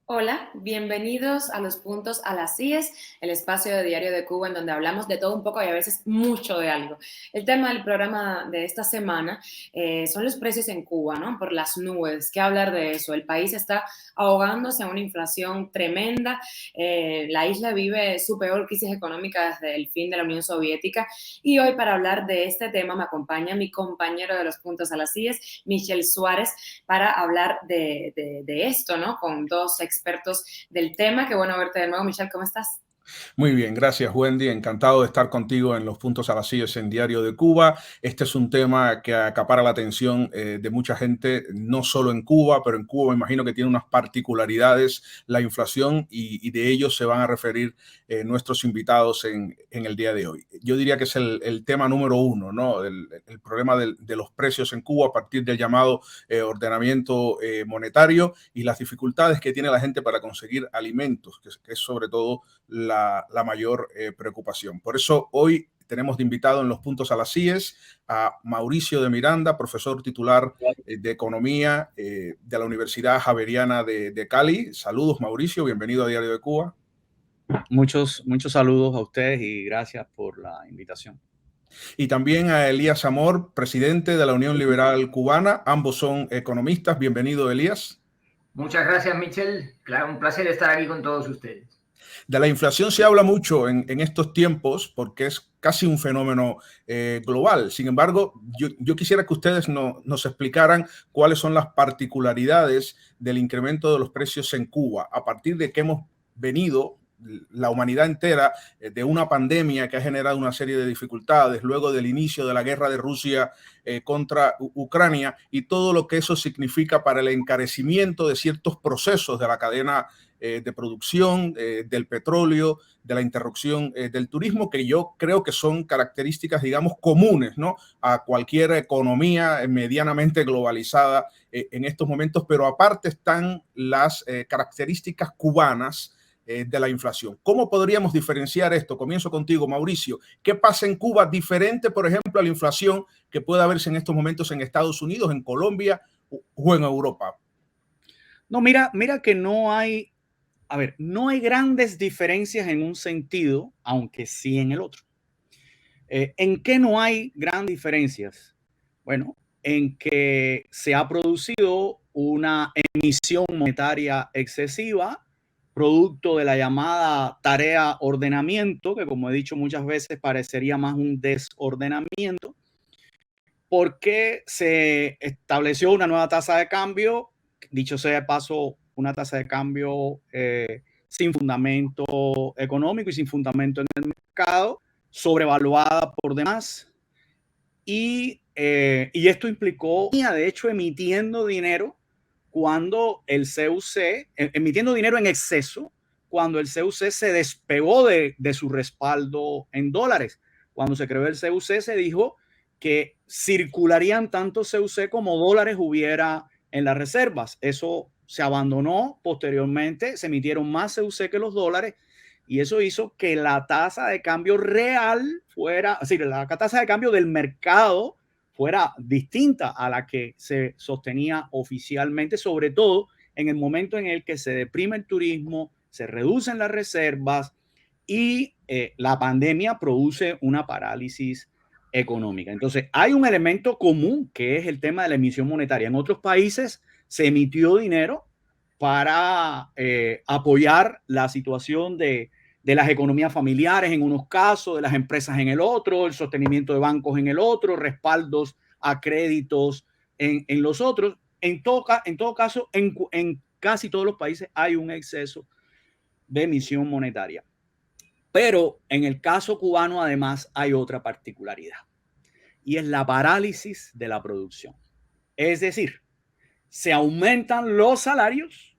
Hola, bienvenidos a Los Puntos a las IES, el espacio de Diario de Cuba en donde hablamos de todo un poco y a veces mucho de algo. El tema del programa de esta semana son los precios en Cuba, ¿no? Por las nubes. ¿Qué hablar de eso? El país está ahogándose en una inflación tremenda. La isla vive su peor crisis económica desde el fin de la Unión Soviética. Y hoy para hablar de este tema me acompaña mi compañero de Los Puntos a las IES, Michel Suárez, para hablar de esto, ¿no? Con dos expertos del tema. Qué bueno verte de nuevo, Michelle, ¿cómo estás? Muy bien, gracias Wendy. Encantado de estar contigo en Los Puntos a las IES en Diario de Cuba. Este es un tema que acapara la atención de mucha gente, no solo en Cuba, pero en Cuba me imagino que tiene unas particularidades la inflación y de ello se van a referir nuestros invitados en el día de hoy. Yo diría que es el tema número uno, ¿no? El problema de los precios en Cuba a partir del llamado ordenamiento monetario y las dificultades que tiene la gente para conseguir alimentos, que es sobre todo la mayor preocupación. Por eso hoy tenemos de invitado en Los Puntos a las IES a Mauricio de Miranda, profesor titular de Economía de la Universidad Javeriana de Cali. Saludos, Mauricio, bienvenido a Diario de Cuba. Muchos saludos a ustedes y gracias por la invitación. Y también a Elías Amor, presidente de la Unión Liberal Cubana. Ambos son economistas. Bienvenido, Elías. Muchas gracias, Michel. Claro, un placer estar aquí con todos ustedes. De la inflación se habla mucho en estos tiempos porque es casi un fenómeno global. Sin embargo, yo quisiera que ustedes nos explicaran cuáles son las particularidades del incremento de los precios en Cuba, a partir de que hemos venido la humanidad entera de una pandemia que ha generado una serie de dificultades, luego del inicio de la guerra de Rusia contra Ucrania y todo lo que eso significa para el encarecimiento de ciertos procesos de la cadena de producción, del petróleo, de la interrupción del turismo, que yo creo que son características, digamos, comunes, ¿no?, a cualquier economía medianamente globalizada en estos momentos, pero aparte están las características cubanas de la inflación. ¿Cómo podríamos diferenciar esto? Comienzo contigo, Mauricio. ¿Qué pasa en Cuba diferente, por ejemplo, a la inflación que puede verse en estos momentos en Estados Unidos, en Colombia o en Europa? No, mira que no hay grandes diferencias en un sentido, aunque sí en el otro. ¿En qué no hay grandes diferencias? Bueno, en que se ha producido una emisión monetaria excesiva, producto de la llamada tarea ordenamiento, que como he dicho muchas veces parecería más un desordenamiento, porque se estableció una nueva tasa de cambio, dicho sea de paso, una tasa de cambio sin fundamento económico y sin fundamento en el mercado, sobrevaluada por demás. Y esto implicó, de hecho, emitiendo dinero cuando el CUC, emitiendo dinero en exceso, cuando el CUC se despegó de su respaldo en dólares. Cuando se creó el CUC se dijo que circularían tanto CUC como dólares hubiera en las reservas. Eso se abandonó posteriormente, se emitieron más CUC que los dólares y eso hizo que la tasa de cambio real fuera, es decir, la tasa de cambio del mercado fuera distinta a la que se sostenía oficialmente, sobre todo en el momento en el que se deprime el turismo, se reducen las reservas y la pandemia produce una parálisis económica. Entonces, hay un elemento común que es el tema de la emisión monetaria. En otros países se emitió dinero para apoyar la situación de las economías familiares en unos casos, de las empresas en el otro, el sostenimiento de bancos en el otro, respaldos a créditos en los otros. En todo caso, en casi todos los países hay un exceso de emisión monetaria. Pero en el caso cubano, además, hay otra particularidad y es la parálisis de la producción. Es decir, se aumentan los salarios,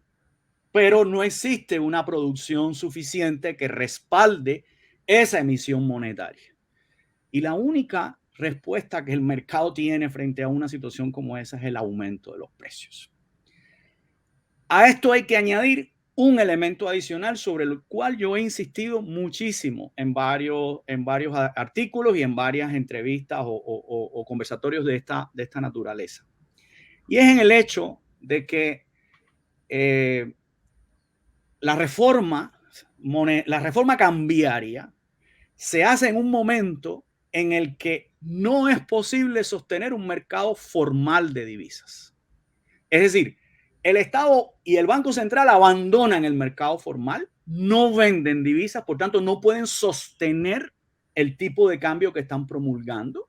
pero no existe una producción suficiente que respalde esa emisión monetaria. Y la única respuesta que el mercado tiene frente a una situación como esa es el aumento de los precios. A esto hay que añadir un elemento adicional sobre el cual yo he insistido muchísimo en varios artículos y en varias entrevistas o conversatorios de esta naturaleza. Y es en el hecho de que la reforma cambiaria se hace en un momento en el que no es posible sostener un mercado formal de divisas. Es decir, el Estado y el Banco Central abandonan el mercado formal, no venden divisas, por tanto no pueden sostener el tipo de cambio que están promulgando,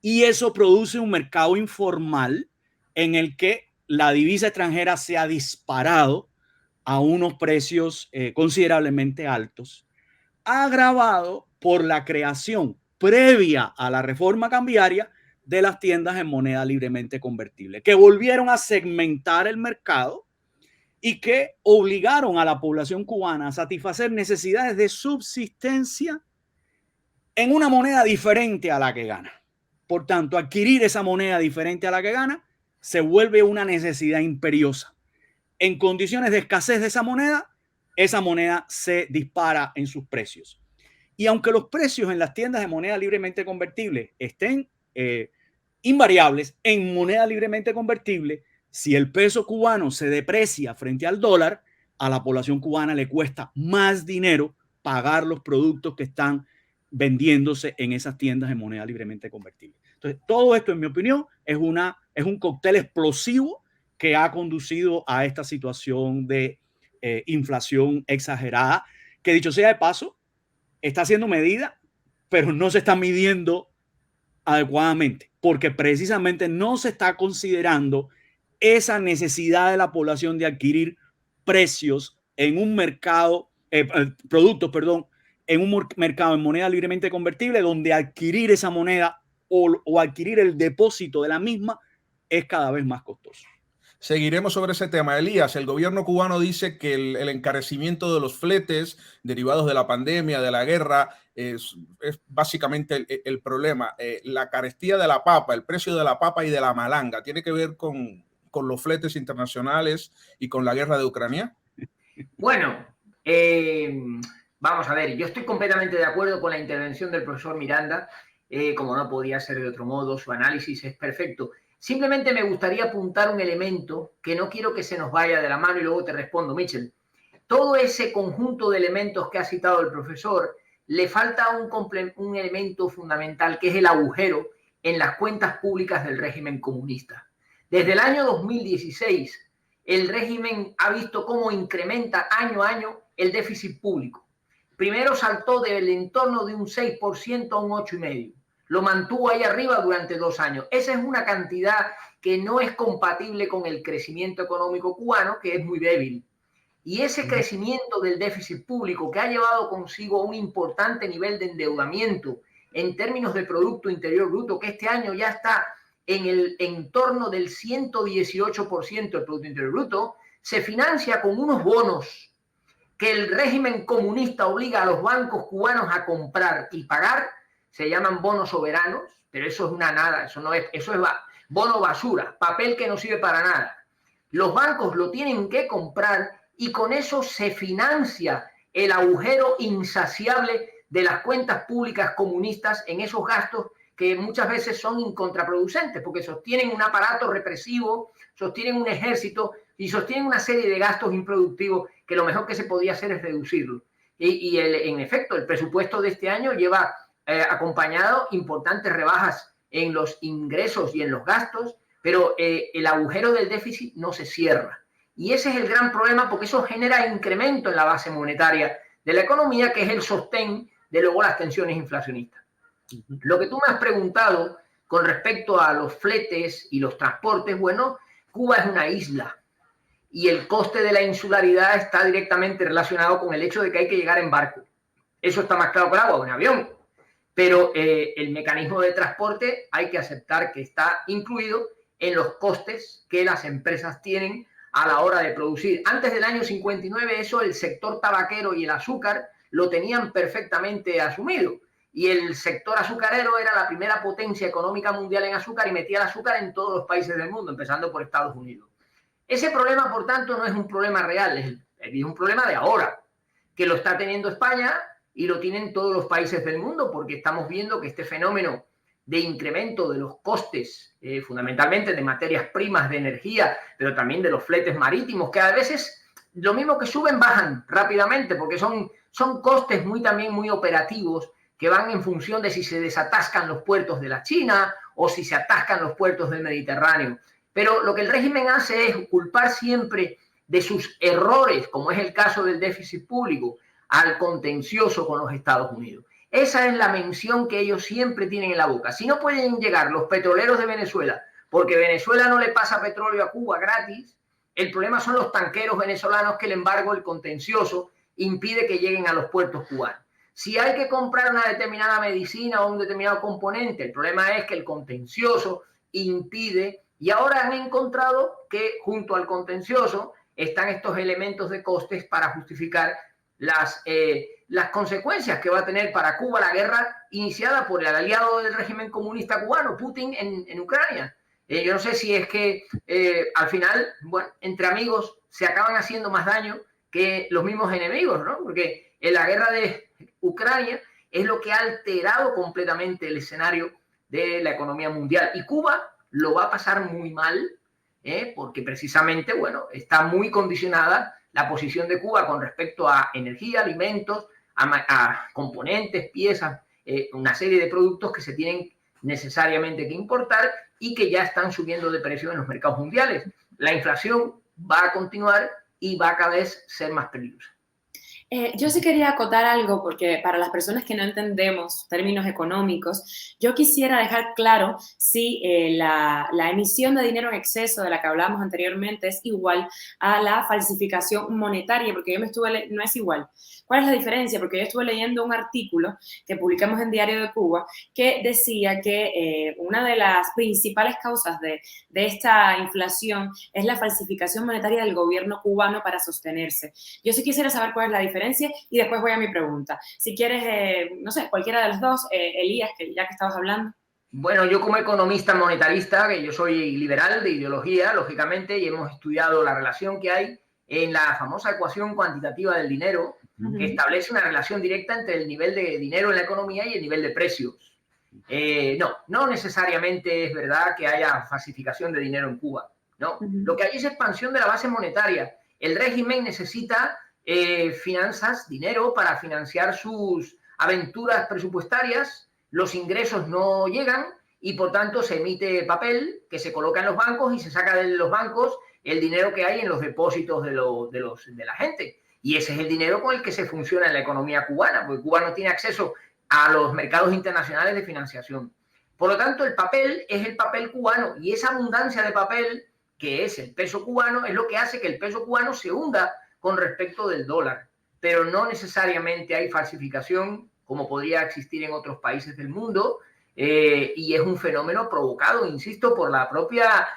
y eso produce un mercado informal en el que la divisa extranjera se ha disparado a unos precios considerablemente altos, agravado por la creación previa a la reforma cambiaria de las tiendas en moneda libremente convertible, que volvieron a segmentar el mercado y que obligaron a la población cubana a satisfacer necesidades de subsistencia en una moneda diferente a la que gana. Por tanto, adquirir esa moneda diferente a la que gana se vuelve una necesidad imperiosa. En condiciones de escasez de esa moneda se dispara en sus precios. Y aunque los precios en las tiendas de moneda libremente convertible estén invariables, en moneda libremente convertible, si el peso cubano se deprecia frente al dólar, a la población cubana le cuesta más dinero pagar los productos que están vendiéndose en esas tiendas de moneda libremente convertible. Entonces, todo esto, en mi opinión, es un cóctel explosivo que ha conducido a esta situación de inflación exagerada, que dicho sea de paso, está siendo medida, pero no se está midiendo adecuadamente, porque precisamente no se está considerando esa necesidad de la población de adquirir precios en un mercado, productos, perdón, en un mercado en moneda libremente convertible, donde adquirir esa moneda o adquirir el depósito de la misma es cada vez más costoso. Seguiremos sobre ese tema. Elías, el gobierno cubano dice que el encarecimiento de los fletes derivados de la pandemia, de la guerra, es básicamente el problema. La carestía de la papa, el precio de la papa y de la malanga, ¿tiene que ver con los fletes internacionales y con la guerra de Ucrania? Bueno, vamos a ver, yo estoy completamente de acuerdo con la intervención del profesor Miranda, como no podía ser de otro modo, su análisis es perfecto. Simplemente me gustaría apuntar un elemento que no quiero que se nos vaya de la mano y luego te respondo, Michel. Todo ese conjunto de elementos que ha citado el profesor, le falta un elemento fundamental, que es el agujero en las cuentas públicas del régimen comunista. Desde el año 2016, el régimen ha visto cómo incrementa año a año el déficit público. Primero saltó del entorno de un 6% a un 8,5%. Lo mantuvo ahí arriba durante 2 años. Esa es una cantidad que no es compatible con el crecimiento económico cubano, que es muy débil. Y ese crecimiento del déficit público, que ha llevado consigo un importante nivel de endeudamiento en términos de Producto Interior Bruto, que este año ya está en el entorno del 118% del Producto Interior Bruto, se financia con unos bonos que el régimen comunista obliga a los bancos cubanos a comprar y pagar. Se llaman bonos soberanos, pero eso es una nada, eso es bono basura, papel que no sirve para nada. Los bancos lo tienen que comprar y con eso se financia el agujero insaciable de las cuentas públicas comunistas en esos gastos que muchas veces son contraproducentes, porque sostienen un aparato represivo, sostienen un ejército y sostienen una serie de gastos improductivos que lo mejor que se podía hacer es reducirlo. Y en efecto, el presupuesto de este año lleva acompañado importantes rebajas en los ingresos y en los gastos, pero el agujero del déficit no se cierra. Y ese es el gran problema, porque eso genera incremento en la base monetaria de la economía, que es el sostén de luego las tensiones inflacionistas. Lo que tú me has preguntado con respecto a los fletes y los transportes, bueno, Cuba es una isla y el coste de la insularidad está directamente relacionado con el hecho de que hay que llegar en barco. Eso está más claro que el agua, o en avión. Pero el mecanismo de transporte hay que aceptar que está incluido en los costes que las empresas tienen a la hora de producir. Antes del año 59, eso el sector tabaquero y el azúcar lo tenían perfectamente asumido. Y el sector azucarero era la primera potencia económica mundial en azúcar y metía el azúcar en todos los países del mundo, empezando por Estados Unidos. Ese problema, por tanto, no es un problema real, es un problema de ahora, que lo está teniendo España y lo tienen todos los países del mundo, porque estamos viendo que este fenómeno de incremento de los costes, fundamentalmente de materias primas, de energía, pero también de los fletes marítimos, que a veces lo mismo que suben, bajan rápidamente, porque son costes también muy operativos, que van en función de si se desatascan los puertos de la China o si se atascan los puertos del Mediterráneo. Pero lo que el régimen hace es culpar siempre de sus errores, como es el caso del déficit público, al contencioso con los Estados Unidos. Esa es la mención que ellos siempre tienen en la boca. Si no pueden llegar los petroleros de Venezuela, porque Venezuela no le pasa petróleo a Cuba gratis, el problema son los tanqueros venezolanos que el embargo, el contencioso, impide que lleguen a los puertos cubanos. Si hay que comprar una determinada medicina o un determinado componente, el problema es que el contencioso impide, y ahora han encontrado que junto al contencioso están estos elementos de costes para justificar las consecuencias que va a tener para Cuba la guerra iniciada por el aliado del régimen comunista cubano, Putin, en Ucrania. Yo no sé si es que al final, bueno, entre amigos se acaban haciendo más daño que los mismos enemigos, ¿no? Porque en la guerra de Ucrania es lo que ha alterado completamente el escenario de la economía mundial. Y Cuba lo va a pasar muy mal, porque precisamente, bueno, está muy condicionada la posición de Cuba con respecto a energía, alimentos, a componentes, piezas, una serie de productos que se tienen necesariamente que importar y que ya están subiendo de precio en los mercados mundiales. La inflación va a continuar y va a cada vez ser más peligrosa. Yo sí quería acotar algo porque para las personas que no entendemos términos económicos, yo quisiera dejar claro si la emisión de dinero en exceso de la que hablábamos anteriormente es igual a la falsificación monetaria, porque yo no es igual. ¿Cuál es la diferencia? Porque yo estuve leyendo un artículo que publicamos en Diario de Cuba que decía que una de las principales causas de esta inflación es la falsificación monetaria del gobierno cubano para sostenerse. Yo sí quisiera saber cuál es la diferencia y después voy a mi pregunta. Si quieres, no sé, cualquiera de los dos, Elías, que ya que estabas hablando. Bueno, yo como economista monetarista, que yo soy liberal de ideología, lógicamente, y hemos estudiado la relación que hay en la famosa ecuación cuantitativa del dinero, que establece una relación directa entre el nivel de dinero en la economía y el nivel de precios. No necesariamente es verdad que haya falsificación de dinero en Cuba. No, lo que hay es expansión de la base monetaria. El régimen necesita finanzas, dinero para financiar sus aventuras presupuestarias, los ingresos no llegan y por tanto se emite papel que se coloca en los bancos y se saca de los bancos el dinero que hay en los depósitos de la gente. Y ese es el dinero con el que se funciona en la economía cubana, porque Cuba no tiene acceso a los mercados internacionales de financiación. Por lo tanto, el papel es el papel cubano y esa abundancia de papel, que es el peso cubano, es lo que hace que el peso cubano se hunda con respecto del dólar. Pero no necesariamente hay falsificación como podría existir en otros países del mundo, y es un fenómeno provocado, insisto, por la propia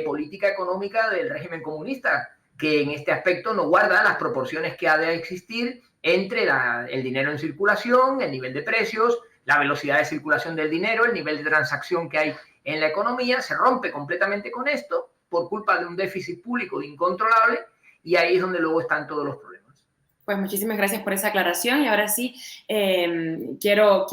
política económica del régimen comunista, que en este aspecto no guarda las proporciones que ha de existir entre el dinero en circulación, el nivel de precios, la velocidad de circulación del dinero, el nivel de transacción que hay en la economía. Se rompe completamente con esto por culpa de un déficit público incontrolable y ahí es donde luego están todos los problemas. Pues muchísimas gracias por esa aclaración y ahora sí quiero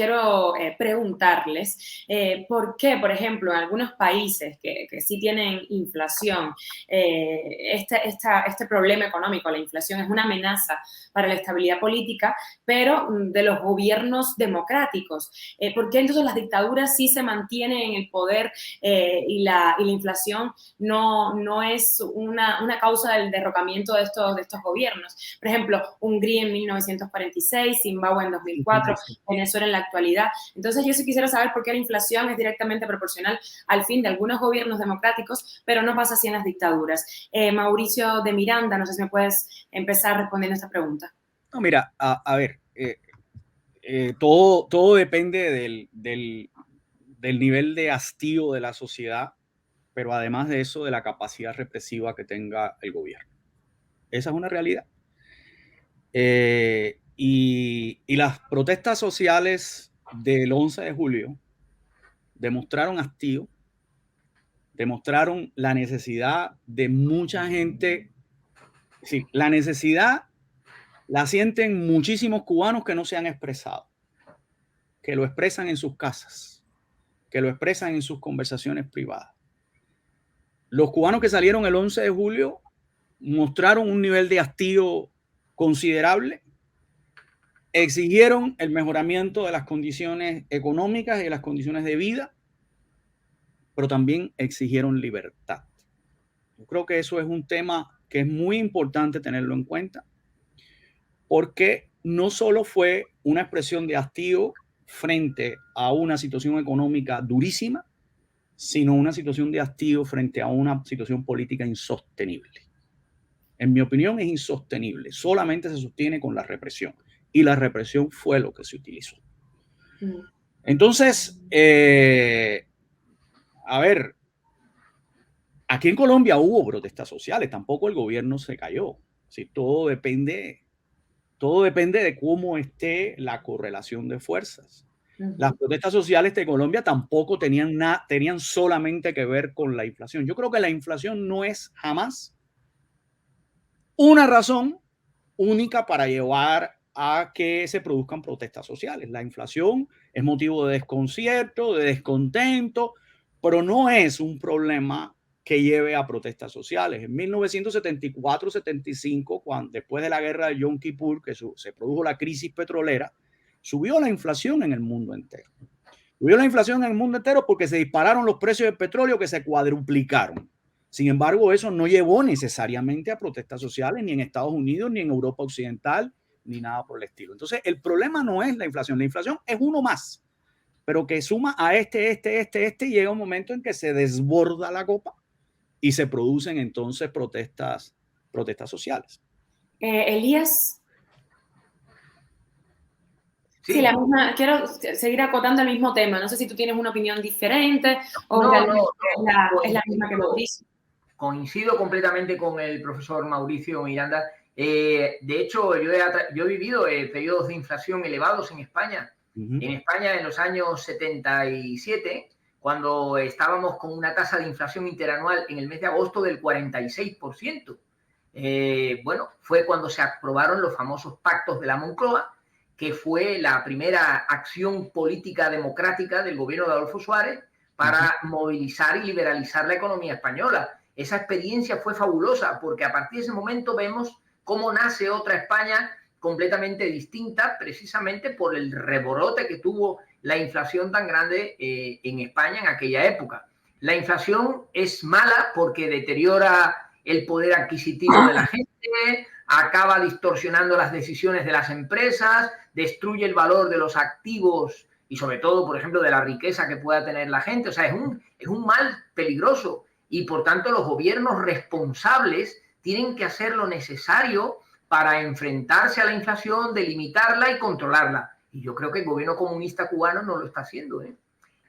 preguntarles por qué, por ejemplo, en algunos países que sí tienen inflación, este problema económico, la inflación, es una amenaza para la estabilidad política, pero de los gobiernos democráticos. ¿Por qué entonces las dictaduras sí se mantienen en el poder y la inflación no es una causa del derrocamiento de estos gobiernos? Por ejemplo, Hungría en 1946, Zimbabue en 2004, Venezuela en la actualidad. Entonces, yo sí quisiera saber por qué la inflación es directamente proporcional al fin de algunos gobiernos democráticos, pero no pasa así en las dictaduras. Mauricio de Miranda, no sé si me puedes empezar respondiendo esta pregunta. No, mira, a ver, todo depende del nivel de hastío de la sociedad, pero además de eso, de la capacidad represiva que tenga el gobierno. Esa es una realidad. Y las protestas sociales del 11 de julio demostraron hastío demostraron la necesidad de mucha gente. Sí, la necesidad la sienten muchísimos cubanos que no se han expresado, que lo expresan en sus casas, que lo expresan en sus conversaciones privadas. Los cubanos que salieron el 11 de julio mostraron un nivel de hastío considerable, exigieron el mejoramiento de las condiciones económicas y de las condiciones de vida, pero también exigieron libertad. Yo creo que eso es un tema que es muy importante tenerlo en cuenta, porque no solo fue una expresión de hastío frente a una situación económica durísima, sino una situación de hastío frente a una situación política insostenible. En mi opinión, es insostenible. Solamente se sostiene con la represión. Y la represión fue lo que se utilizó. Entonces, a ver, aquí en Colombia hubo protestas sociales. Tampoco el gobierno se cayó. Sí, todo depende de cómo esté la correlación de fuerzas. Las protestas sociales de Colombia tampoco tenían solamente que ver con la inflación. Yo creo que la inflación no es jamás una razón única para llevar a que se produzcan protestas sociales. La inflación es motivo de desconcierto, de descontento, pero no es un problema que lleve a protestas sociales. En 1974-75, después de la guerra de Yom Kippur, que se produjo la crisis petrolera, subió la inflación en el mundo entero. Subió la inflación en el mundo entero porque se dispararon los precios del petróleo, que se cuadruplicaron. Sin embargo, eso no llevó necesariamente a protestas sociales ni en Estados Unidos, ni en Europa Occidental, ni nada por el estilo. Entonces, el problema no es la inflación. La inflación es uno más, pero que suma a y llega un momento en que se desborda la copa y se producen entonces protestas sociales. Elías. Sí, la misma, quiero seguir acotando el mismo tema. No sé si tú tienes una opinión diferente o es la misma que Mauricio. Coincido completamente con el profesor Mauricio Miranda. De hecho, yo he vivido periodos de inflación elevados en España. En España, en los años 77, cuando estábamos con una tasa de inflación interanual en el mes de agosto del 46%. Bueno, fue cuando se aprobaron los famosos pactos de la Moncloa, que fue la primera acción política democrática del gobierno de Adolfo Suárez para movilizar y liberalizar la economía española. Esa experiencia fue fabulosa porque a partir de ese momento vemos cómo nace otra España completamente distinta, precisamente por el rebrote que tuvo la inflación tan grande en España en aquella época. La inflación es mala porque deteriora el poder adquisitivo de la gente, acaba distorsionando las decisiones de las empresas, destruye el valor de los activos y sobre todo, por ejemplo, de la riqueza que pueda tener la gente. O sea, es un mal peligroso y por tanto los gobiernos responsables tienen que hacer lo necesario para enfrentarse a la inflación, delimitarla y controlarla. Y yo creo que el gobierno comunista cubano no lo está haciendo, ¿eh?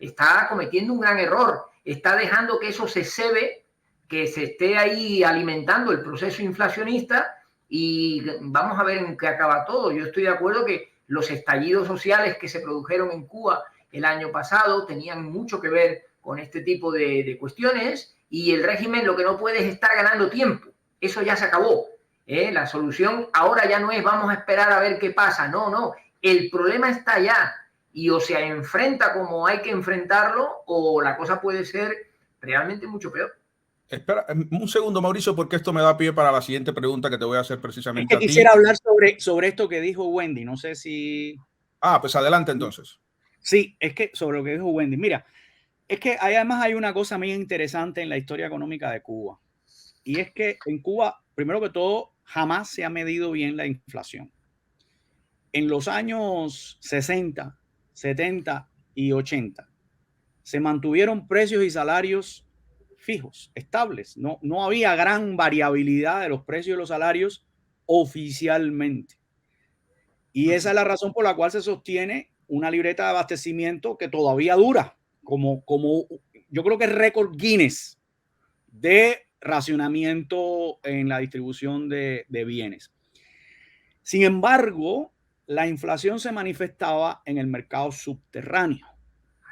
Está cometiendo un gran error, está dejando que eso se cebe, que se esté ahí alimentando el proceso inflacionista y vamos a ver en qué acaba todo. Yo estoy de acuerdo que los estallidos sociales que se produjeron en Cuba el año pasado tenían mucho que ver con este tipo de cuestiones y el régimen lo que no puede es estar ganando tiempo. Eso ya se acabó. La solución ahora ya no es vamos a esperar a ver qué pasa. No. El problema está allá y o se enfrenta como hay que enfrentarlo o la cosa puede ser realmente mucho peor. Espera un segundo, Mauricio, porque esto me da pie para la siguiente pregunta que te voy a hacer precisamente a ti. Quisiera hablar sobre esto que dijo Wendy. No sé si... pues adelante entonces. Sí, es que sobre lo que dijo Wendy. Mira, es que además hay una cosa muy interesante en la historia económica de Cuba. Y es que en Cuba, primero que todo, jamás se ha medido bien la inflación. En los años 60, 70 y 80 se mantuvieron precios y salarios fijos, estables. No había gran variabilidad de los precios y los salarios oficialmente. Y esa es la razón por la cual se sostiene una libreta de abastecimiento que todavía dura, como yo creo que es récord Guinness de racionamiento en la distribución de bienes. Sin embargo, la inflación se manifestaba en el mercado subterráneo.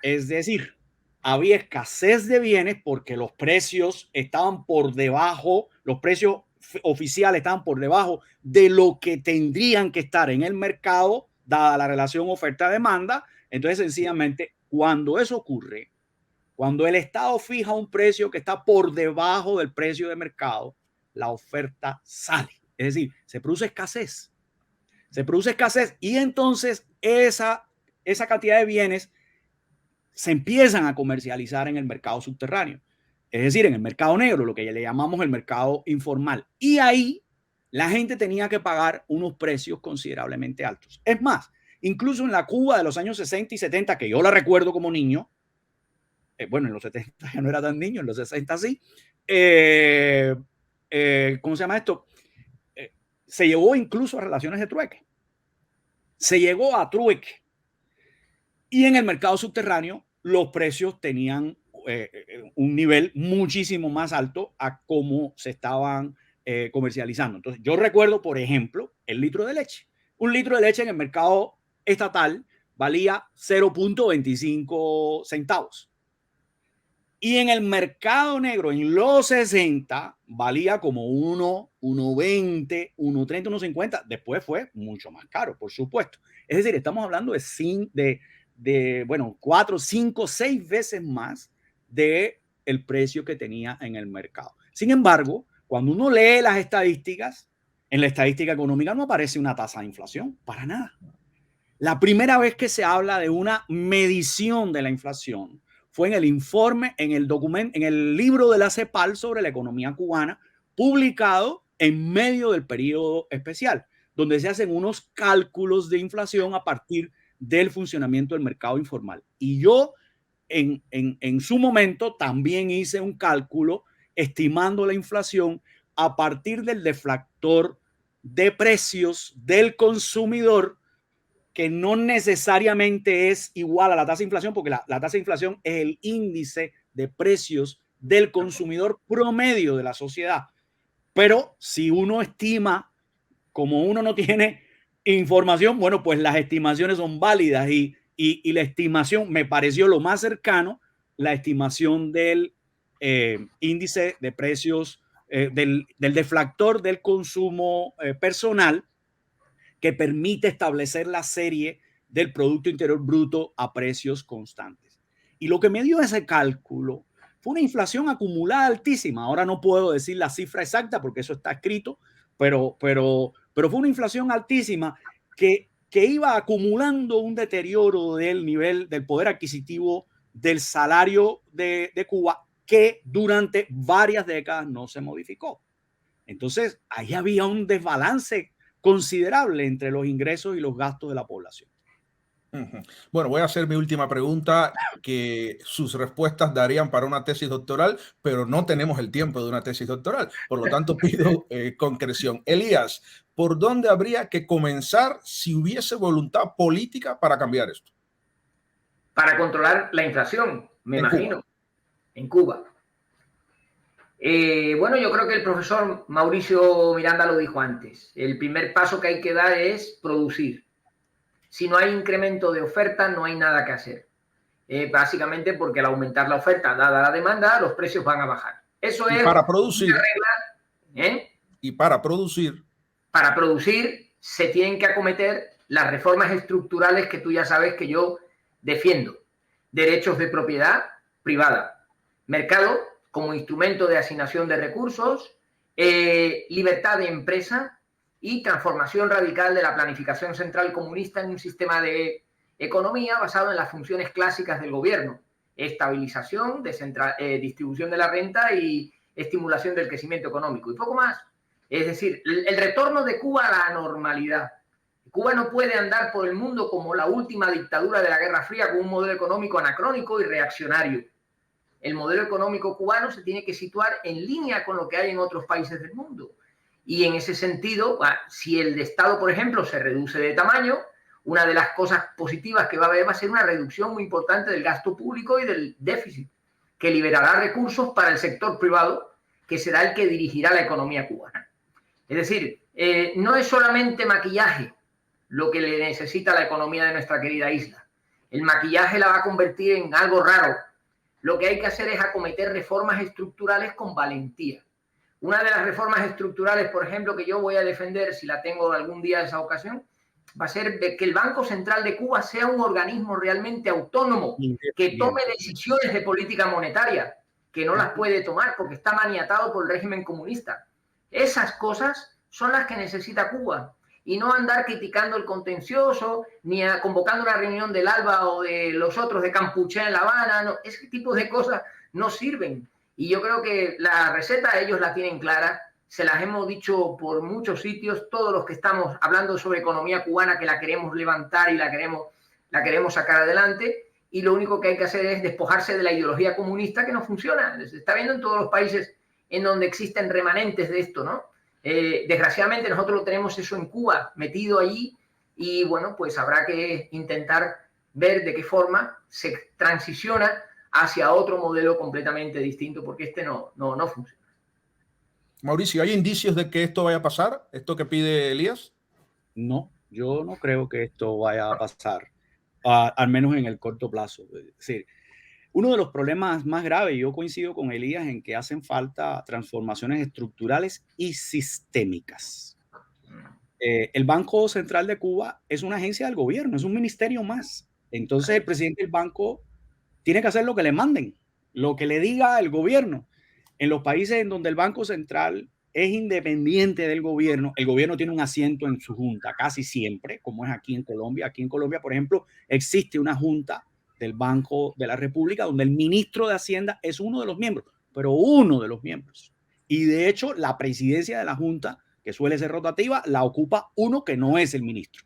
Es decir, había escasez de bienes porque los precios estaban por debajo, los precios oficiales estaban por debajo de lo que tendrían que estar en el mercado, dada la relación oferta-demanda. Entonces, sencillamente, cuando eso ocurre, cuando el Estado fija un precio que está por debajo del precio de mercado, la oferta sale. Es decir, se produce escasez. Se produce escasez y entonces esa cantidad de bienes se empiezan a comercializar en el mercado subterráneo. Es decir, en el mercado negro, lo que le llamamos el mercado informal. Y ahí la gente tenía que pagar unos precios considerablemente altos. Es más, incluso en la Cuba de los años 60 y 70, que yo la recuerdo como niño, bueno, en los 70 ya no era tan niño, en los 60 sí, ¿cómo se llama esto? Se llegó incluso a relaciones de trueque. Se llegó a trueque. Y en el mercado subterráneo los precios tenían un nivel muchísimo más alto a cómo se estaban comercializando. Entonces, yo recuerdo, por ejemplo, el litro de leche. Un litro de leche en el mercado estatal valía 0.25 centavos. Y en el mercado negro, en los 60, valía como 1.20, 1.30, 1.50. Después fue mucho más caro, por supuesto. Es decir, estamos hablando de 4, 5, 6 veces más del precio que tenía en el mercado. Sin embargo, cuando uno lee las estadísticas, en la estadística económica no aparece una tasa de inflación, para nada. La primera vez que se habla de una medición de la inflación fue en el informe, en el documento, en el libro de la CEPAL sobre la economía cubana, publicado en medio del periodo especial, donde se hacen unos cálculos de inflación a partir del funcionamiento del mercado informal. Y yo en su momento también hice un cálculo estimando la inflación a partir del deflactor de precios del consumidor, que no necesariamente es igual a la tasa de inflación, porque la tasa de inflación es el índice de precios del consumidor promedio de la sociedad. Pero si uno estima, como uno no tiene información, bueno, pues las estimaciones son válidas y la estimación me pareció lo más cercano, la estimación del índice de precios, del deflactor del consumo personal, que permite establecer la serie del Producto Interior Bruto a precios constantes. Y lo que me dio ese cálculo fue una inflación acumulada altísima. Ahora no puedo decir la cifra exacta porque eso está escrito, pero fue una inflación altísima que iba acumulando un deterioro del nivel del poder adquisitivo del salario de Cuba, que durante varias décadas no se modificó. Entonces, ahí había un desbalance considerable entre los ingresos y los gastos de la población. Bueno, voy a hacer mi última pregunta, que sus respuestas darían para una tesis doctoral, pero no tenemos el tiempo de una tesis doctoral. Por lo tanto, pido concreción. Elías, ¿por dónde habría que comenzar si hubiese voluntad política para cambiar esto? Para controlar la inflación, me imagino, en Cuba. Bueno, yo creo que el profesor Mauricio Miranda lo dijo antes. El primer paso que hay que dar es producir. Si no hay incremento de oferta, no hay nada que hacer. Básicamente porque al aumentar la oferta, dada la demanda, los precios van a bajar. Eso es para producir, una regla. Y para producir. Para producir se tienen que acometer las reformas estructurales que tú ya sabes que yo defiendo. Derechos de propiedad privada. Mercado como instrumento de asignación de recursos, libertad de empresa y transformación radical de la planificación central comunista en un sistema de economía basado en las funciones clásicas del gobierno: estabilización, distribución de la renta y estimulación del crecimiento económico, y poco más. Es decir, el retorno de Cuba a la normalidad. Cuba no puede andar por el mundo como la última dictadura de la Guerra Fría, con un modelo económico anacrónico y reaccionario. El modelo económico cubano se tiene que situar en línea con lo que hay en otros países del mundo. Y en ese sentido, si el Estado, por ejemplo, se reduce de tamaño, una de las cosas positivas que va a haber va a ser una reducción muy importante del gasto público y del déficit, que liberará recursos para el sector privado, que será el que dirigirá la economía cubana. Es decir, no es solamente maquillaje lo que le necesita la economía de nuestra querida isla. El maquillaje la va a convertir en algo raro, Lo que hay que hacer es acometer reformas estructurales con valentía. Una de las reformas estructurales, por ejemplo, que yo voy a defender, si la tengo algún día esa ocasión, va a ser de que el Banco Central de Cuba sea un organismo realmente autónomo, que tome decisiones de política monetaria, que no las puede tomar porque está maniatado por el régimen comunista. Esas cosas son las que necesita Cuba, y no andar criticando el contencioso, ni convocando una reunión del ALBA o de los otros de Campuchea en La Habana. No, ese tipo de cosas no sirven. Y yo creo que la receta ellos la tienen clara, se las hemos dicho por muchos sitios, todos los que estamos hablando sobre economía cubana, que la queremos levantar y la queremos sacar adelante, y lo único que hay que hacer es despojarse de la ideología comunista, que no funciona. Se está viendo en todos los países en donde existen remanentes de esto, ¿no? Desgraciadamente nosotros lo tenemos eso en Cuba, metido allí, y bueno, pues habrá que intentar ver de qué forma se transiciona hacia otro modelo completamente distinto, porque este no funciona. Mauricio, ¿hay indicios de que esto vaya a pasar? ¿Esto que pide Elías? No, yo no creo que esto vaya a pasar, al menos en el corto plazo. Es decir, uno de los problemas más graves, yo coincido con Elías en que hacen falta transformaciones estructurales y sistémicas. El Banco Central de Cuba es una agencia del gobierno, es un ministerio más. Entonces el presidente del banco tiene que hacer lo que le manden, lo que le diga el gobierno. En los países en donde el Banco Central es independiente del gobierno, el gobierno tiene un asiento en su junta casi siempre, como es aquí en Colombia. Aquí en Colombia, por ejemplo, existe una junta del Banco de la República donde el ministro de Hacienda es uno de los miembros, pero uno de los miembros. Y de hecho, la presidencia de la junta, que suele ser rotativa, la ocupa uno que no es el ministro.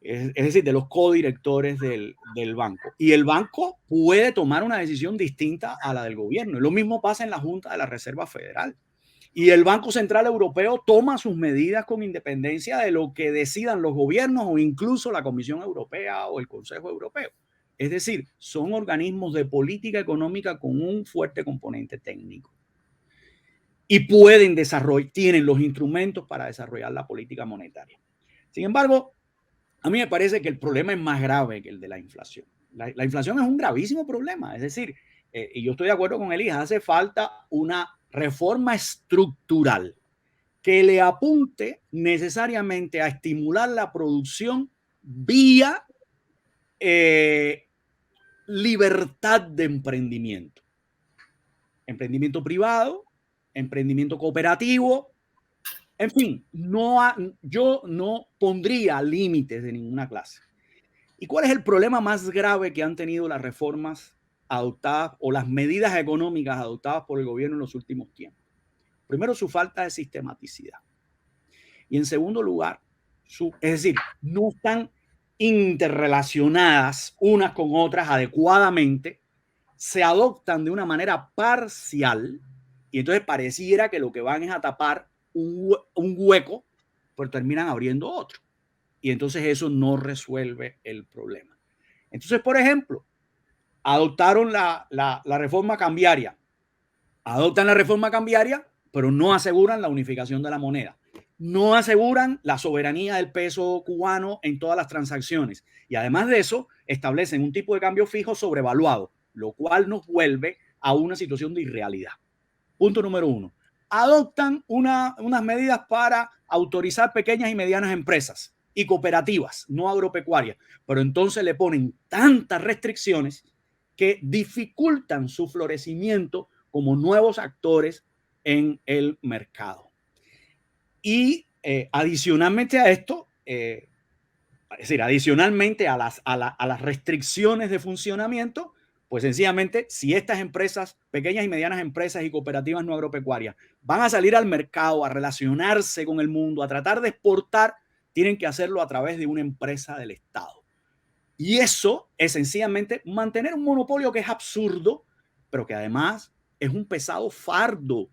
Es decir, de los codirectores del banco. Y el banco puede tomar una decisión distinta a la del gobierno. Lo mismo pasa en la Junta de la Reserva Federal. Y el Banco Central Europeo toma sus medidas con independencia de lo que decidan los gobiernos o incluso la Comisión Europea o el Consejo Europeo. Es decir, son organismos de política económica con un fuerte componente técnico. Y pueden desarrollar, tienen los instrumentos para desarrollar la política monetaria. Sin embargo, a mí me parece que el problema es más grave que el de la inflación. La inflación es un gravísimo problema. Es decir, y yo estoy de acuerdo con Elías, hace falta una reforma estructural que le apunte necesariamente a estimular la producción vía libertad de emprendimiento. Emprendimiento privado, emprendimiento cooperativo. En fin, yo no pondría límites de ninguna clase. ¿Y cuál es el problema más grave que han tenido las reformas adoptadas o las medidas económicas adoptadas por el gobierno en los últimos tiempos? Primero, su falta de sistematicidad. Y en segundo lugar, es decir, no están interrelacionadas unas con otras adecuadamente, se adoptan de una manera parcial y entonces pareciera que lo que van es a tapar un hueco, pero terminan abriendo otro. Y entonces eso no resuelve el problema. Entonces, por ejemplo, adoptaron la reforma cambiaria. Adoptan la reforma cambiaria, pero no aseguran la unificación de la moneda. No aseguran la soberanía del peso cubano en todas las transacciones. Y además de eso, establecen un tipo de cambio fijo sobrevaluado, lo cual nos vuelve a una situación de irrealidad. Punto número 1. Adoptan unas medidas para autorizar pequeñas y medianas empresas y cooperativas no agropecuarias, pero entonces le ponen tantas restricciones que dificultan su florecimiento como nuevos actores en el mercado. Y adicionalmente a esto, es decir, adicionalmente a las restricciones de funcionamiento, pues sencillamente, si estas empresas, pequeñas y medianas empresas y cooperativas no agropecuarias, van a salir al mercado, a relacionarse con el mundo, a tratar de exportar, tienen que hacerlo a través de una empresa del Estado. Y eso es sencillamente mantener un monopolio que es absurdo, pero que además es un pesado fardo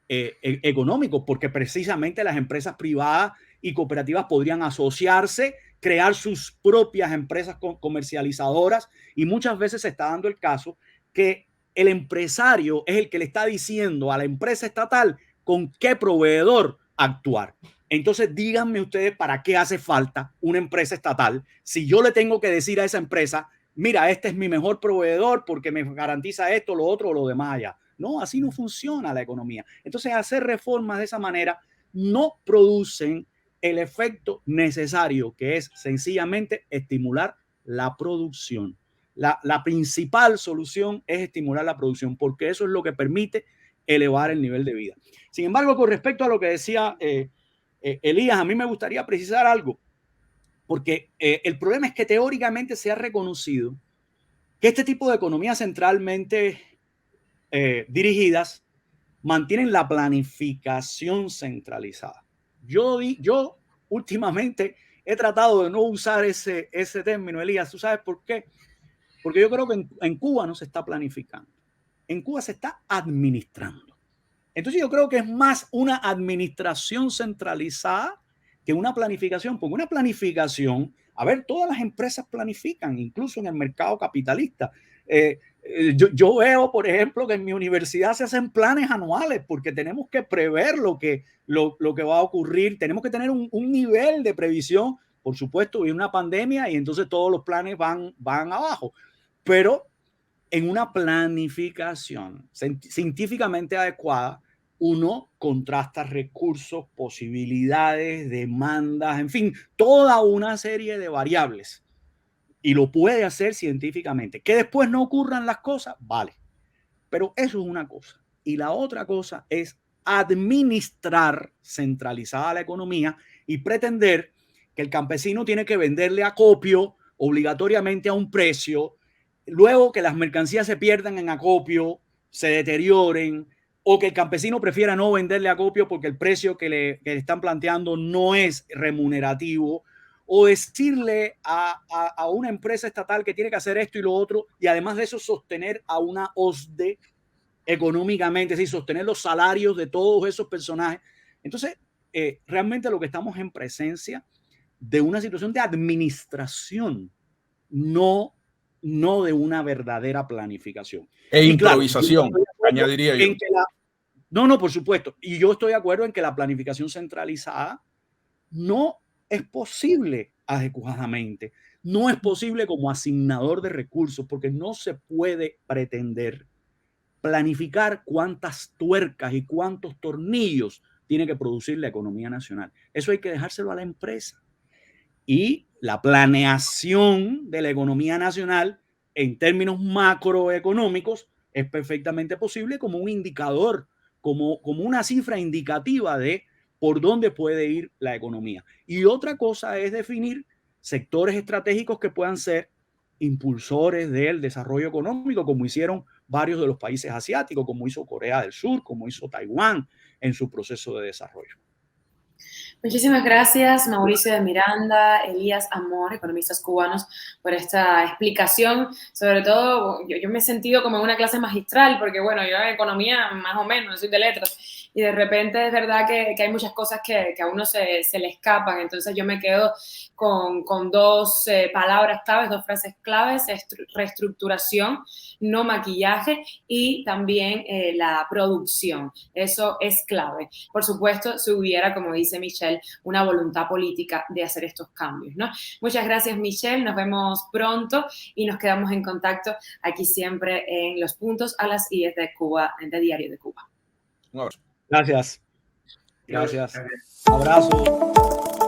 económico, porque precisamente las empresas privadas y cooperativas podrían asociarse, crear sus propias empresas comercializadoras, y muchas veces se está dando el caso que el empresario es el que le está diciendo a la empresa estatal con qué proveedor actuar. Entonces díganme ustedes para qué hace falta una empresa estatal si yo le tengo que decir a esa empresa mira, este es mi mejor proveedor porque me garantiza esto, lo otro o lo demás allá. No, así no funciona la economía. Entonces, hacer reformas de esa manera no producen el efecto necesario, que es sencillamente estimular la producción. La principal solución es estimular la producción, porque eso es lo que permite elevar el nivel de vida. Sin embargo, con respecto a lo que decía Elías, a mí me gustaría precisar algo, porque el problema es que teóricamente se ha reconocido que este tipo de economías centralmente dirigidas mantienen la planificación centralizada. Yo últimamente he tratado de no usar ese término, Elías. ¿Tú sabes por qué? Porque yo creo que en Cuba no se está planificando. En Cuba se está administrando. Entonces yo creo que es más una administración centralizada que una planificación. Porque una planificación, a ver, todas las empresas planifican, incluso en el mercado capitalista. Yo veo, por ejemplo, que en mi universidad se hacen planes anuales porque tenemos que prever lo que va a ocurrir. Tenemos que tener un nivel de previsión. Por supuesto, hay una pandemia y entonces todos los planes van abajo. Pero en una planificación científicamente adecuada, uno contrasta recursos, posibilidades, demandas, en fin, toda una serie de variables. Y lo puede hacer científicamente. Que después no ocurran las cosas, vale. Pero eso es una cosa. Y la otra cosa es administrar centralizada la economía y pretender que el campesino tiene que venderle acopio obligatoriamente a un precio, luego que las mercancías se pierdan en acopio, se deterioren, o que el campesino prefiera no venderle acopio porque el precio que le están planteando no es remunerativo, o decirle a una empresa estatal que tiene que hacer esto y lo otro, y además de eso sostener a una OSDE económicamente, es decir, sostener los salarios de todos esos personajes. Entonces, realmente lo que estamos en presencia de una situación de administración, no de una verdadera planificación. E improvisación, claro, añadiría yo. No, por supuesto. Y yo estoy de acuerdo en que la planificación centralizada no es posible adecuadamente. No es posible como asignador de recursos, porque no se puede pretender planificar cuántas tuercas y cuántos tornillos tiene que producir la economía nacional. Eso hay que dejárselo a la empresa. Y la planeación de la economía nacional en términos macroeconómicos es perfectamente posible como un indicador, como una cifra indicativa de por dónde puede ir la economía. Y otra cosa es definir sectores estratégicos que puedan ser impulsores del desarrollo económico, como hicieron varios de los países asiáticos, como hizo Corea del Sur, como hizo Taiwán en su proceso de desarrollo. Muchísimas gracias, Mauricio de Miranda, Elías Amor, economistas cubanos, por esta explicación. Sobre todo, yo me he sentido como en una clase magistral, porque bueno, yo en economía más o menos, soy de letras, y de repente es verdad que hay muchas cosas que a uno se le escapan. Entonces yo me quedo con dos palabras claves, dos frases claves: reestructuración, no maquillaje, y también la producción. Eso es clave. Por supuesto, si hubiera, como dice Michelle, una voluntad política de hacer estos cambios, ¿no? Muchas gracias, Michelle. Nos vemos pronto y nos quedamos en contacto aquí siempre en Los Puntos a las IES de Cuba, de Diario de Cuba. Gracias. Gracias. Abrazo.